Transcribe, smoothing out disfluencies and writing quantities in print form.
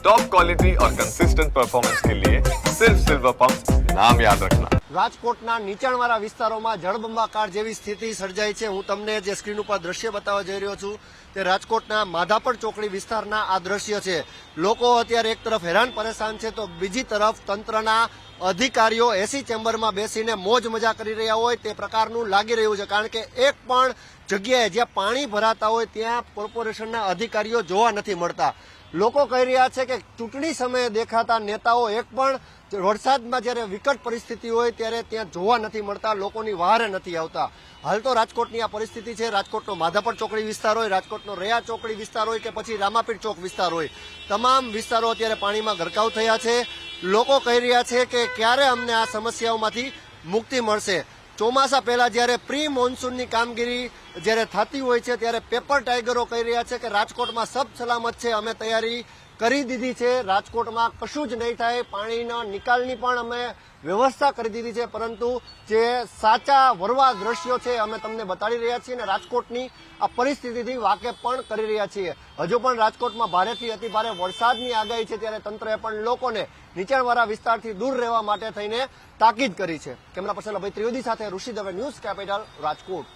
Top quality और consistent performance के लिए सिर्फ सिल्वर पंप नाम याद रखना। રાજકોટના નીચાણવાળા વિસ્તારોમાં જળબંબાકાર જેવી સ્થિતિ સર્જાઈ છે। હું તમને જે સ્ક્રીન ઉપર દ્રશ્ય બતાવવા જઈ રહ્યો છું તે રાજકોટના માધાપર ચોકડી વિસ્તારના આ દ્રશ્ય છે। લોકો અત્યારે એક તરફ હેરાન પરેશાન છે તો બીજી તરફ તંત્રના અધિકારીઓ એસી ચેમ્બરમાં બેસીને મોજ મજા કરી રહ્યા હોય તે પ્રકારનું લાગી રહ્યું છે, કારણ કે એક પણ જગ્યાએ જ્યાં પાણી ભરાતા હોય ત્યાં કોર્પોરેશનના અધિકારીઓ જોવા નથી મળતા। લોકો કહી રહ્યા છે કે ચૂંટણી સમયે દેખાતા નેતાઓ એક પણ વરસાદમાં જ્યારે વિકટ પરિસ્થિતિ હોય ત્યારે ત્યાં જોવા નથી મળતા, લોકોની વહારે નથી આવતા। હાલ તો રાજકોટની આ પરિસ્થિતિ છે। રાજકોટનો માધાપર ચોકડી વિસ્તાર હોય, રાજકોટનો રૈયા ચોકડી વિસ્તાર હોય કે પછી રામાપીર ચોક વિસ્તાર હોય, તમામ વિસ્તારો અત્યારે પાણીમાં ગરકાવ થયા છે। લોકો કહી રહ્યા છે કે ક્યારે અમને આ સમસ્યાઓમાંથી મુક્તિ મળશે। ચોમાસા પહેલા જ્યારે પ્રી મોન્સૂનની કામગીરી જ્યારે થતી હોય છે ત્યારે પેપર ટાઈગરો કહી રહ્યા છે કે રાજકોટમાં સબ સલામત છે, અમે તૈયારી કરી દીધી છે, રાજકોટમાં કશું જ નહીં થાય, પાણીના નિકાલની પણ અમે વ્યવસ્થા કરી દીધી છે। પરંતુ જે સાચા વરવા દ્રશ્યો છે અમે તમને બતાડી રહ્યા છીએ અને રાજકોટની આ પરિસ્થિતિથી વાકેફ પણ કરી રહ્યા છીએ। હજુ પણ રાજકોટમાં ભારેથી અતિભારે વરસાદની આગાહી છે ત્યારે તંત્રએ પણ લોકોને નીચાણવાળા વિસ્તારથી દૂર રહેવા માટે થઈને તાકીદ કરી છે। કેમેરા પર્સન અભય ત્રિવેદી સાથે ઋષિ દવે, ન્યૂઝ કેપિટલ, રાજકોટ।